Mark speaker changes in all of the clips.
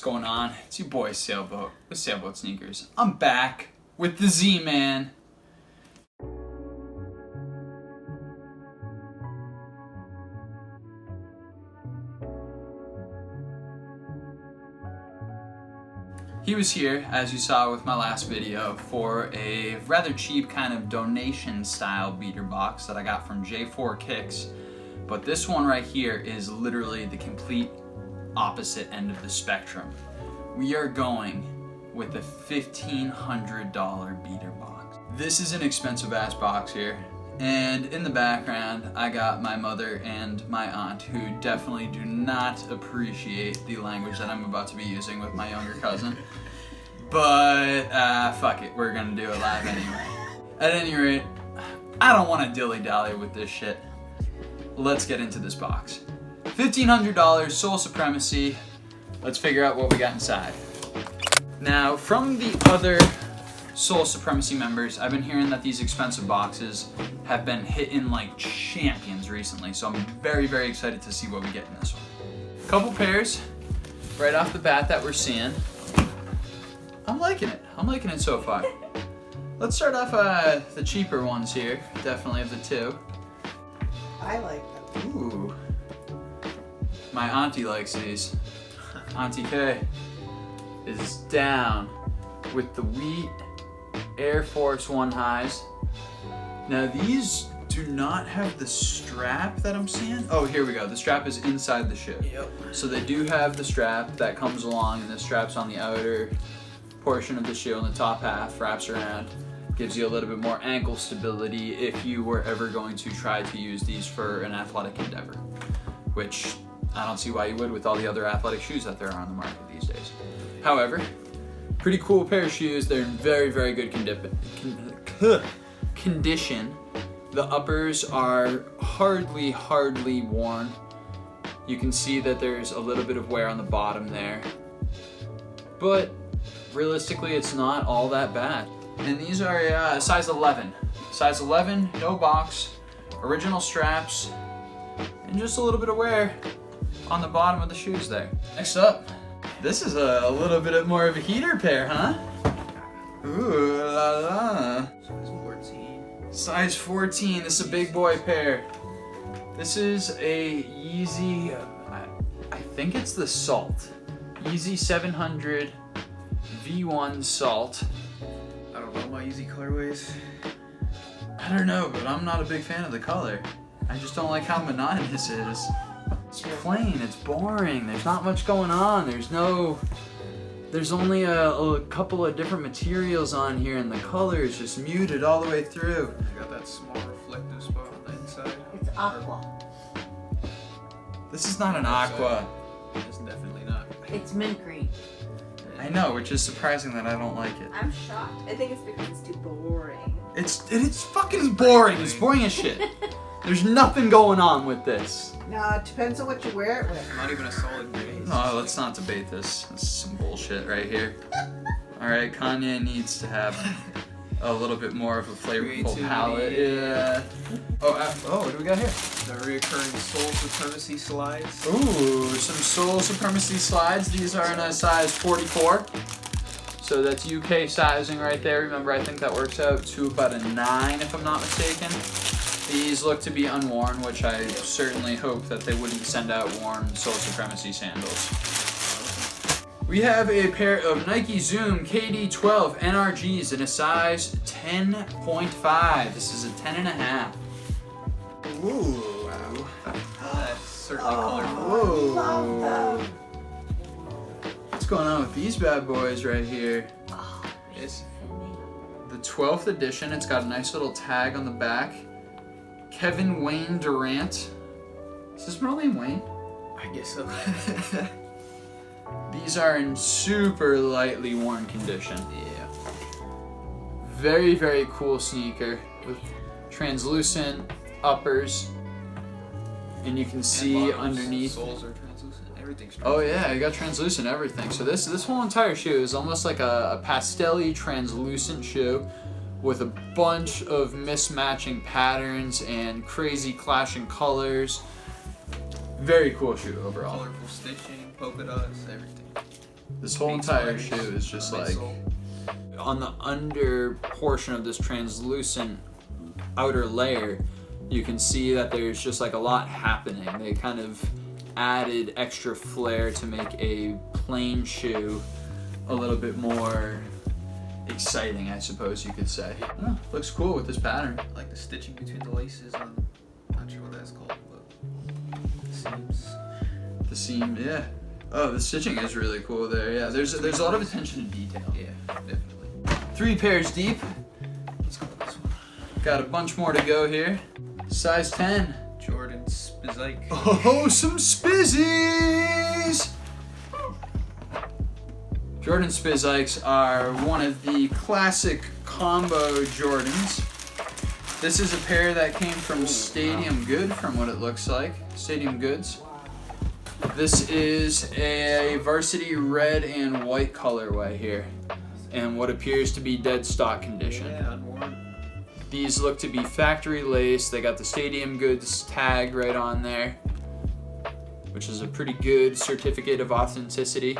Speaker 1: What's going on? It's your boy Sailboat with Sailboat Sneakers. I'm back with the Z-Man. He was here, as you saw with my last video, for a rather cheap kind of donation style beater box that I got from J4 Kicks. But this one right here is literally the complete opposite end of the spectrum. We are going with a $1,500 beater box. This is an expensive ass box here. And in the background, I got my mother and my aunt, who definitely do not appreciate the language that I'm about to be using with my younger cousin. But, fuck it, we're gonna do it live anyway. At any rate, I don't want to dilly-dally with this shit. Let's get into this box. $1,500, Sole Supremacy. Let's figure out what we got inside. Now, from the other Sole Supremacy members, I've been hearing that these expensive boxes have been hitting like champions recently, so I'm very, very excited to see what we get in this one. Couple pairs right off the bat that we're seeing. I'm liking it so far. Let's start off the cheaper ones here, definitely of the two.
Speaker 2: I like them.
Speaker 1: Ooh. My auntie likes these. Auntie K is down with the Wheat Air Force One highs. Now these do not have the strap that I'm seeing. Oh, here we go. The strap is inside the shoe.
Speaker 2: Yep.
Speaker 1: So they do have the strap that comes along, and the strap's on the outer portion of the shoe, and the top half wraps around. Gives you a little bit more ankle stability if you were ever going to try to use these for an athletic endeavor, which I don't see why you would with all the other athletic shoes that there are on the market these days. However, pretty cool pair of shoes. They're in very, very good condition. The uppers are hardly worn. You can see that there's a little bit of wear on the bottom there, but realistically it's not all that bad. And these are a size 11. Size 11, no box, original straps, and just a little bit of wear on the bottom of the shoes there. Next up, this is a little bit more of a heater pair, huh? Ooh la la.
Speaker 2: Size 14.
Speaker 1: Size 14, this is a big boy pair. This is a Yeezy, I think it's the Salt. Yeezy 700 V1 Salt.
Speaker 2: I don't know my Yeezy colorways.
Speaker 1: I don't know, but I'm not a big fan of the color. I just don't like how monotonous it is. It's plain, it's boring, there's not much going on, there's only a couple of different materials on here, and the color is just muted all the way through.
Speaker 2: I got that small reflective spot on the inside.
Speaker 3: It's aqua.
Speaker 1: This is not an aqua.
Speaker 2: It's definitely not.
Speaker 3: It's mint green.
Speaker 1: I know, which is surprising that I don't like it.
Speaker 4: I'm shocked. I think it's because it's too boring.
Speaker 1: It's fucking boring. It's boring as shit. There's nothing going on with this.
Speaker 2: No, it depends on what you wear it with. Not even a solid base.
Speaker 1: No, let's not debate this. This is some bullshit right here. Alright, Kanye needs to have a little bit more of a flavorful palette. Yeah. Oh, what do we got here?
Speaker 2: The reoccurring Sole Supremacy slides.
Speaker 1: Ooh, some Sole Supremacy slides. These are in a size 44. So that's UK sizing right there. Remember, I think that works out to about a 9 if I'm not mistaken. These look to be unworn, which I certainly hope that they wouldn't send out worn Sole Supremacy sandals. We have a pair of Nike Zoom KD12 NRGs in a size 10.5. This is a 10.5. Ooh.
Speaker 2: Wow. That's certainly colorful.
Speaker 1: Whoa. What's going on with these bad boys right here?
Speaker 3: Oh,
Speaker 2: It's
Speaker 1: The 12th edition. It's got a nice little tag on the back. Kevin Wayne Durant. Is his real name Wayne?
Speaker 2: I guess so.
Speaker 1: These are in super lightly worn condition.
Speaker 2: Yeah.
Speaker 1: Very, very cool sneaker with translucent uppers. And you can see underneath.
Speaker 2: Soles are translucent. Everything's translucent.
Speaker 1: Oh yeah, you got translucent everything. So this whole entire shoe is almost like a pastel-y translucent shoe with a bunch of mismatching patterns and crazy clashing colors. Very cool shoe overall.
Speaker 2: Colorful stitching, polka dots, everything.
Speaker 1: This whole entire shoe is just like, on the under portion of this translucent outer layer, you can see that there's just like a lot happening. They kind of added extra flair to make a plain shoe a little bit more exciting, I suppose you could say. Oh, looks cool with this pattern.
Speaker 2: I like the stitching between the laces on, not sure what that's called, but the seams.
Speaker 1: The seam, yeah. Oh, the stitching is really cool there. Yeah, there's a lot of attention to detail.
Speaker 2: Yeah, definitely.
Speaker 1: 3 pairs deep.
Speaker 2: Let's go with this one.
Speaker 1: Got a bunch more to go here. Size 10.
Speaker 2: Jordan Spizike.
Speaker 1: Oh, some spizzies! Jordan Spizikes are one of the classic combo Jordans. This is a pair that came from Stadium Good, from what it looks like. Stadium Goods. This is a varsity red and white colorway here, and what appears to be dead stock condition.
Speaker 2: Yeah, unworn.
Speaker 1: These look to be factory lace. They got the Stadium Goods tag right on there, which is a pretty good certificate of authenticity.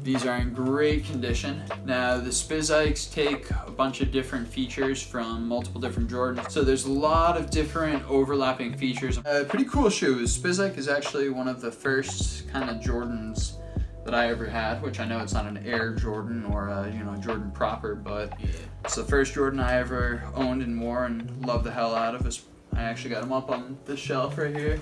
Speaker 1: These are in great condition. Now, the Spizikes take a bunch of different features from multiple different Jordans. So there's a lot of different overlapping features. Pretty cool shoes. Spizike is actually one of the first kind of Jordans that I ever had, which I know it's not an Air Jordan or a, Jordan proper, but it's the first Jordan I ever owned and wore and loved the hell out of. I actually got them up on the shelf right here.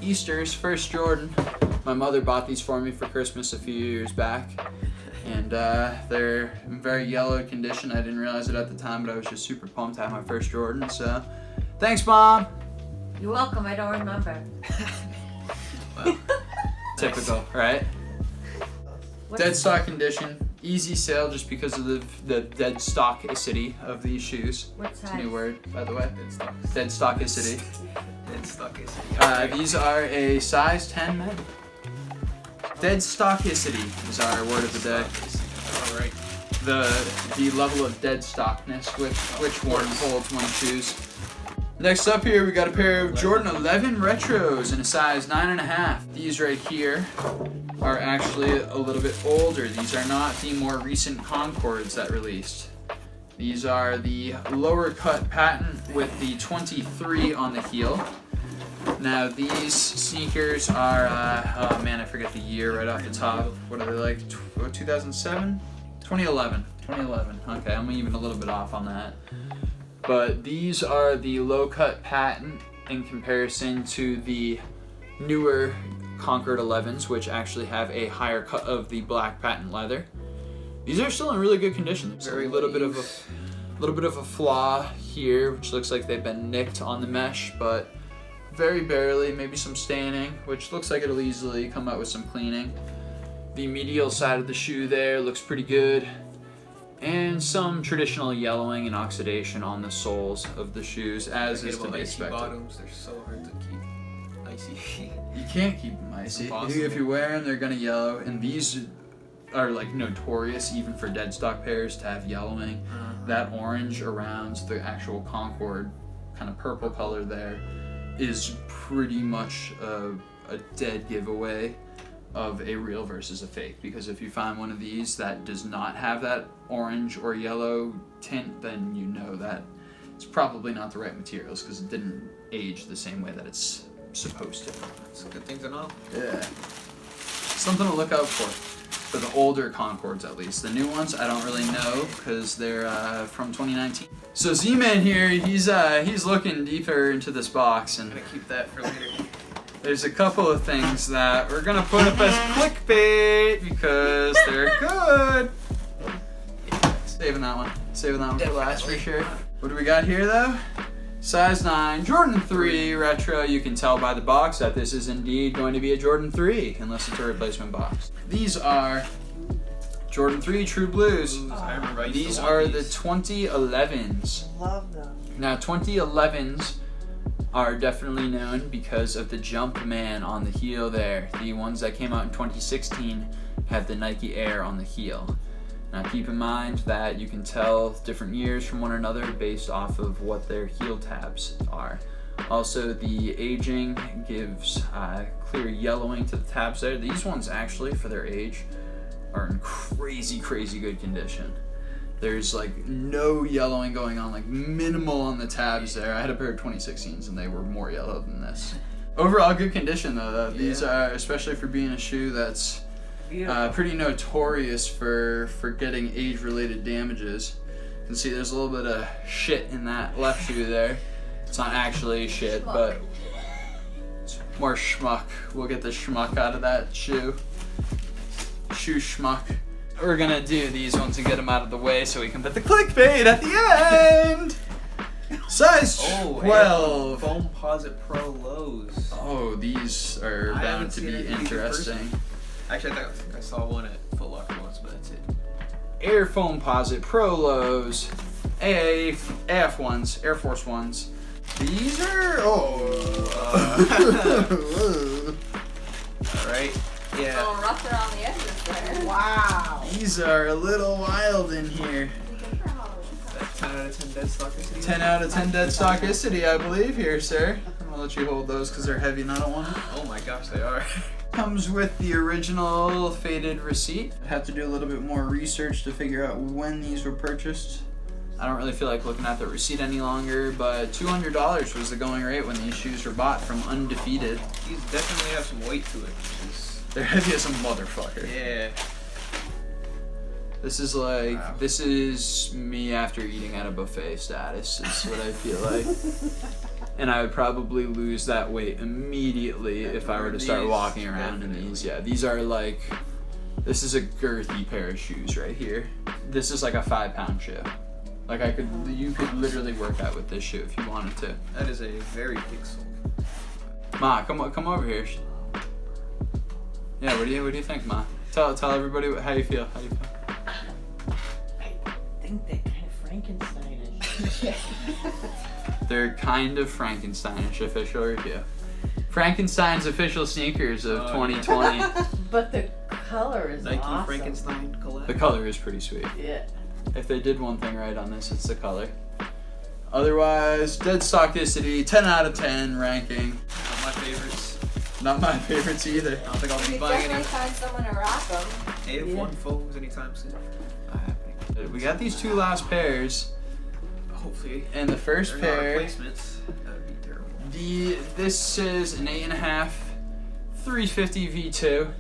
Speaker 1: Easter's first Jordan. My mother bought these for me for Christmas a few years back, and they're in very yellow condition. I didn't realize it at the time, but I was just super pumped to have my first Jordan, so thanks, Mom!
Speaker 3: You're welcome, I don't remember.
Speaker 2: Wow.
Speaker 1: Typical, right? Dead stock condition, easy sale just because of the dead stockicity of these shoes.
Speaker 3: What
Speaker 1: It's a
Speaker 3: size?
Speaker 1: new word, by the way.
Speaker 2: Dead
Speaker 1: Stockicity.
Speaker 2: Dead stockicity.
Speaker 1: These are a size 10 men. Dead stockicity is our word of the day.
Speaker 2: All right.
Speaker 1: The level of dead stockness, which one holds one's shoes. Next up here, we got a pair of Jordan 11 Retros in a size 9.5. These right here are actually a little bit older. These are not the more recent Concords that released. These are the lower cut patent with the 23 on the heel. Now these sneakers are, oh man, I forget the year right off the top. What are they like, 2007? 2011. 2011, okay, I'm even a little bit off on that. But these are the low cut patent in comparison to the newer Concord 11s, which actually have a higher cut of the black patent leather. These are still in really good condition. There's a little bit of a flaw here, which looks like they've been nicked on the mesh, but very barely, maybe some staining, which looks like it'll easily come out with some cleaning. The medial side of the shoe there looks pretty good, and some traditional yellowing and oxidation on the soles of the shoes, as is to be expected.
Speaker 2: Bottoms, they're so hard to keep icy.
Speaker 1: You can't keep them icy. If you wear them, they're gonna yellow, and these are like notorious even for dead stock pairs to have yellowing. That orange around the actual Concord kind of purple color there is pretty much a dead giveaway of a real versus a fake, because if you find one of these that does not have that orange or yellow tint, then you know that it's probably not the right materials because it didn't age the same way that it's supposed to.
Speaker 2: It's a good thing to know.
Speaker 1: Yeah. Something to look out for the older Concords at least. The new ones I don't really know because they're from 2019. So Z-Man here, he's looking deeper into this box, and
Speaker 2: I'm gonna keep that for later.
Speaker 1: there's a couple of things that we're gonna put up as clickbait because they're good. Saving that one for last for sure. What do we got here though? Size 9, Jordan 3 Retro. You can tell by the box that this is indeed going to be a Jordan 3, unless it's a replacement box. These are Jordan 3 True Blues.
Speaker 2: I remember I used
Speaker 1: These
Speaker 2: to want
Speaker 1: are the
Speaker 2: these.
Speaker 1: 2011s.
Speaker 4: Love them.
Speaker 1: Now 2011s are definitely known because of the Jump Man on the heel there. The ones that came out in 2016 have the Nike Air on the heel. Now keep in mind that you can tell different years from one another based off of what their heel tabs are. Also, the aging gives clear yellowing to the tabs there. These ones actually, for their age, are in crazy good condition. There's like no yellowing going on, like minimal on the tabs there. I had a pair of 2016s and they were more yellow than this. Overall good condition though. These are, especially for being a shoe that's pretty notorious for getting age-related damages. You can see there's a little bit of shit in that left shoe there. It's not actually shit, but it's more schmuck. We'll get the schmuck out of that shoe. Shoe schmuck. We're gonna do these ones and get them out of the way so we can put the clickbait at the end. Size 12.
Speaker 2: Foamposite Pro lows.
Speaker 1: Oh, these are bound to be interesting.
Speaker 2: Actually, I think I saw one at Foot Locker once, but that's it.
Speaker 1: Air Foamposite Pro lows, AF ones, Air Force ones. These are
Speaker 2: Alright.
Speaker 4: A
Speaker 2: Yeah.
Speaker 4: little rough around the edges there.
Speaker 3: Wow.
Speaker 1: These are a little wild in here.
Speaker 2: That 10 out of 10 dead stockicity.
Speaker 1: 10 out of 10 dead stockicity, I believe here, sir. I'm gonna let you hold those because they're heavy and I don't want them.
Speaker 2: Oh my gosh, they are.
Speaker 1: Comes with the original faded receipt. I have to do a little bit more research to figure out when these were purchased. I don't really feel like looking at the receipt any longer, but $200 was the going rate when these shoes were bought from Undefeated.
Speaker 2: These definitely have some weight to it.
Speaker 1: They're heavy as a motherfucker.
Speaker 2: Yeah.
Speaker 1: This is like, this is me after eating at a buffet status, is what I feel like. And I would probably lose that weight immediately if I were to start walking around in these. Yeah, these are like, this is a girthy pair of shoes right here. This is like a 5-pound shoe. Like you could literally work out with this shoe if you wanted to.
Speaker 2: That is a very big sole.
Speaker 1: Ma, come over here. Yeah, what do you think, Ma? Tell everybody how you feel. How you feel?
Speaker 3: I think they're kind of Frankensteinish.
Speaker 1: They're kind of Frankensteinish. Official review. Frankenstein's official sneakers of 2020.
Speaker 3: But the color is
Speaker 2: Nike
Speaker 3: awesome.
Speaker 2: Frankenstein collab.
Speaker 1: The color is pretty sweet.
Speaker 3: Yeah.
Speaker 1: If they did one thing right on this, it's the color. Otherwise, dead stockicity, 10 out of 10 ranking.
Speaker 2: Not my favorites.
Speaker 1: Not my favorites either.
Speaker 2: I don't think I'll
Speaker 4: You
Speaker 2: be
Speaker 4: could
Speaker 2: buying
Speaker 4: definitely
Speaker 2: any
Speaker 4: find someone to rock them.
Speaker 2: AF1 foams anytime soon. Not happening.
Speaker 1: We got these two last pairs.
Speaker 2: Hopefully.
Speaker 1: And the first
Speaker 2: they're not
Speaker 1: pair,
Speaker 2: replacements. That would be terrible.
Speaker 1: this is an 8.5 350 V2.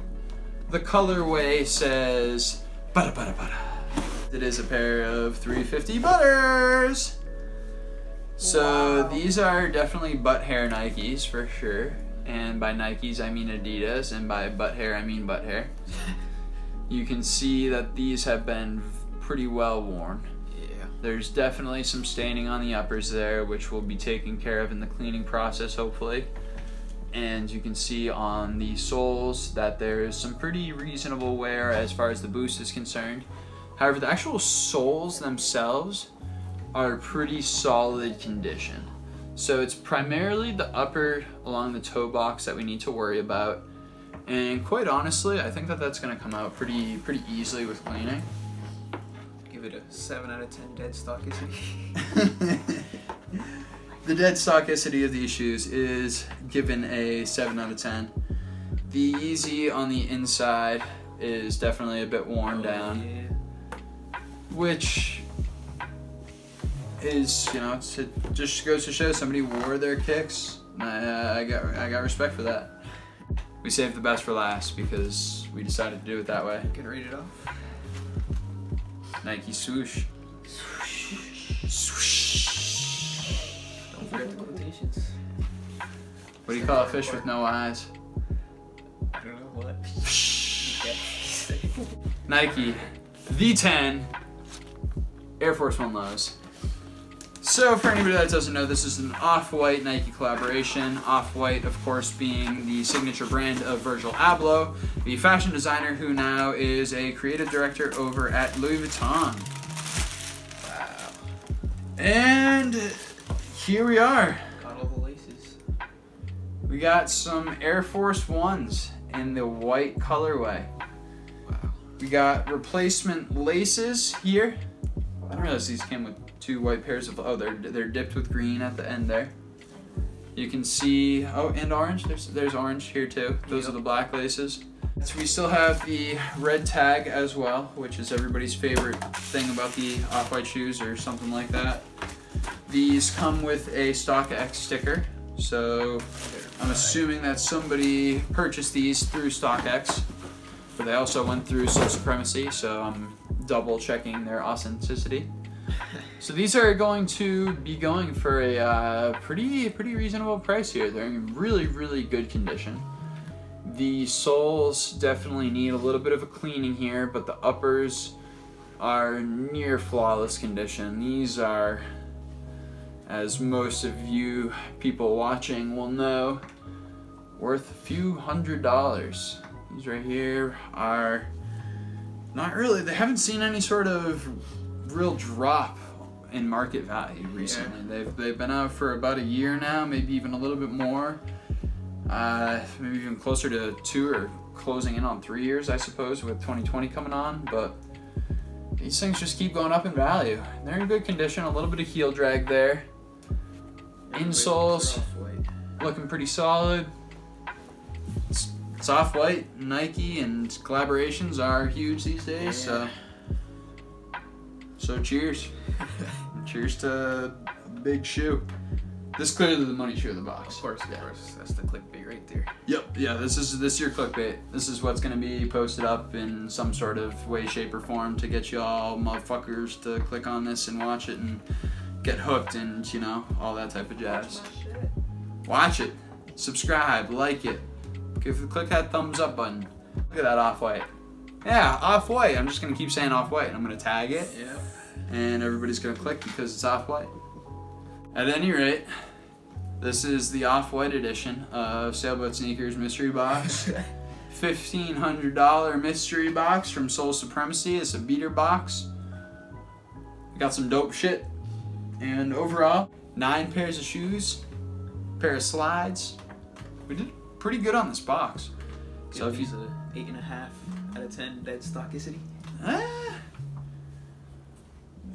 Speaker 1: The colorway says butter butter butter. It is a pair of 350 butters. So these are definitely butt hair Nikes for sure. And by Nikes I mean Adidas, and by butt hair I mean butt hair. You can see that these have been pretty well worn.
Speaker 2: Yeah.
Speaker 1: There's definitely some staining on the uppers there, which will be taken care of in the cleaning process hopefully. And you can see on the soles that there is some pretty reasonable wear as far as the boost is concerned. However, the actual soles themselves are pretty solid condition. So it's primarily the upper along the toe box that we need to worry about. And quite honestly, I think that that's going to come out pretty easily with cleaning.
Speaker 2: Give it a 7 out of 10 dead stockicity.
Speaker 1: The dead stockicity of these shoes is given a 7 out of 10. The Yeezy on the inside is definitely a bit worn down.
Speaker 2: Yeah.
Speaker 1: Which is, you know, it just goes to show somebody wore their kicks. I got respect for that. We saved the best for last because we decided to do it that way.
Speaker 2: Can read it off.
Speaker 1: Nike swoosh. Swoosh.
Speaker 2: Don't forget the quotations.
Speaker 1: What do you call a fish with no eyes?
Speaker 2: I don't know what.
Speaker 1: Nike V10 Air Force One lows. So for anybody that doesn't know, this is an Off-White Nike collaboration. Off-White, of course, being the signature brand of Virgil Abloh, the fashion designer who now is a creative director over at Louis Vuitton.
Speaker 2: Wow.
Speaker 1: And here we are.
Speaker 2: Got all the laces.
Speaker 1: We got some Air Force Ones in the white colorway.
Speaker 2: Wow.
Speaker 1: We got replacement laces here. I didn't realize these came with two white pairs of, oh, they're dipped with green at the end there. You can see, oh, and orange. There's orange here too. Those are the black laces. So we still have the red tag as well, which is everybody's favorite thing about the off-white shoes or something like that. These come with a StockX sticker, so I'm assuming that somebody purchased these through StockX, but they also went through Sole Supremacy, so I'm double checking their authenticity. So these are going to be going for a pretty reasonable price here. They're in really good condition. The soles definitely need a little bit of a cleaning here, but the uppers are near flawless condition. These are, as most of you people watching will know, worth a few $100s. These right here are not really, they haven't seen any sort of real drop in market value recently. They've been out for about a year now, maybe even a little bit more. Maybe even closer to 2 or closing in on 3 years, I suppose, with 2020 coming on. But these things just keep going up in value. They're in good condition, a little bit of heel drag there. Insoles looking pretty solid. It's off-white. Nike and collaborations are huge these days, so cheers. Cheers to a big shoe. This is clearly the money shoe of the box.
Speaker 2: Of course. That's the clickbait right there.
Speaker 1: Yep, yeah, this is your clickbait. This is what's gonna be posted up in some sort of way, shape, or form to get you all motherfuckers to click on this and watch it and get hooked and, you know, all that type of jazz. Watch it. Subscribe, like it. Click that thumbs up button. Look at that off-white. Yeah, off-white. I'm just gonna keep saying off-white and I'm gonna tag it.
Speaker 2: Yep.
Speaker 1: And everybody's gonna click because it's off-white. At any rate, this is the off-white edition of Sailboat Sneakers Mystery Box. $1,500 mystery box from Sole Supremacy. It's a beater box. Got some dope shit. And overall, 9 pairs of shoes, pair of slides. We did pretty good on this box.
Speaker 2: So if he's a 8.5 out of 10 dead stockicity.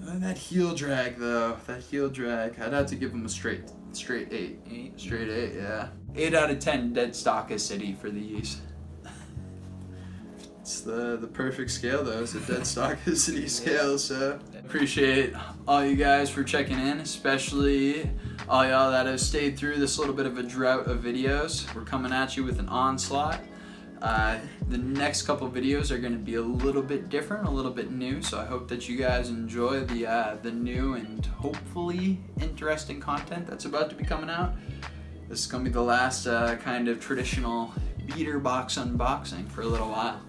Speaker 1: That heel drag though, I'd have to give him a straight 8. Straight 8, yeah. 8 out of 10 dead stockicity for these. It's the perfect scale though. It's a dead stockicity scale, so appreciate all you guys for checking in, especially all y'all that have stayed through this little bit of a drought of videos. We're coming at you with an onslaught. The next couple videos are going to be a little bit different, a little bit new, so I hope that you guys enjoy the new and hopefully interesting content that's about to be coming out. This is going to be the last kind of traditional beater box unboxing for a little while.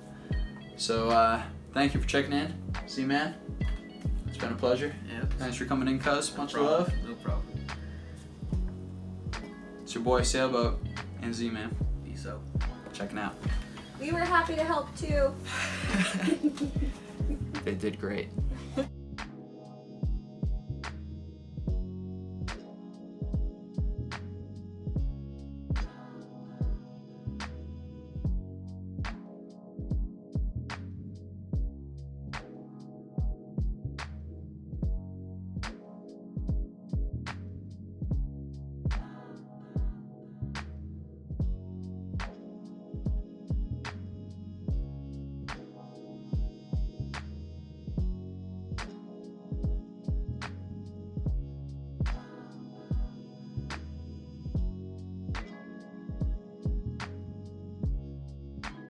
Speaker 1: So thank you for checking in. See you, man. It's been a pleasure.
Speaker 2: Yeah.
Speaker 1: Thanks for coming in, cuz. Much
Speaker 2: problem.
Speaker 1: love.
Speaker 2: No problem.
Speaker 1: It's your boy Sailboat and Z-Man.
Speaker 2: Peace out.
Speaker 1: Checking out.
Speaker 4: We were happy to help too.
Speaker 1: They did great.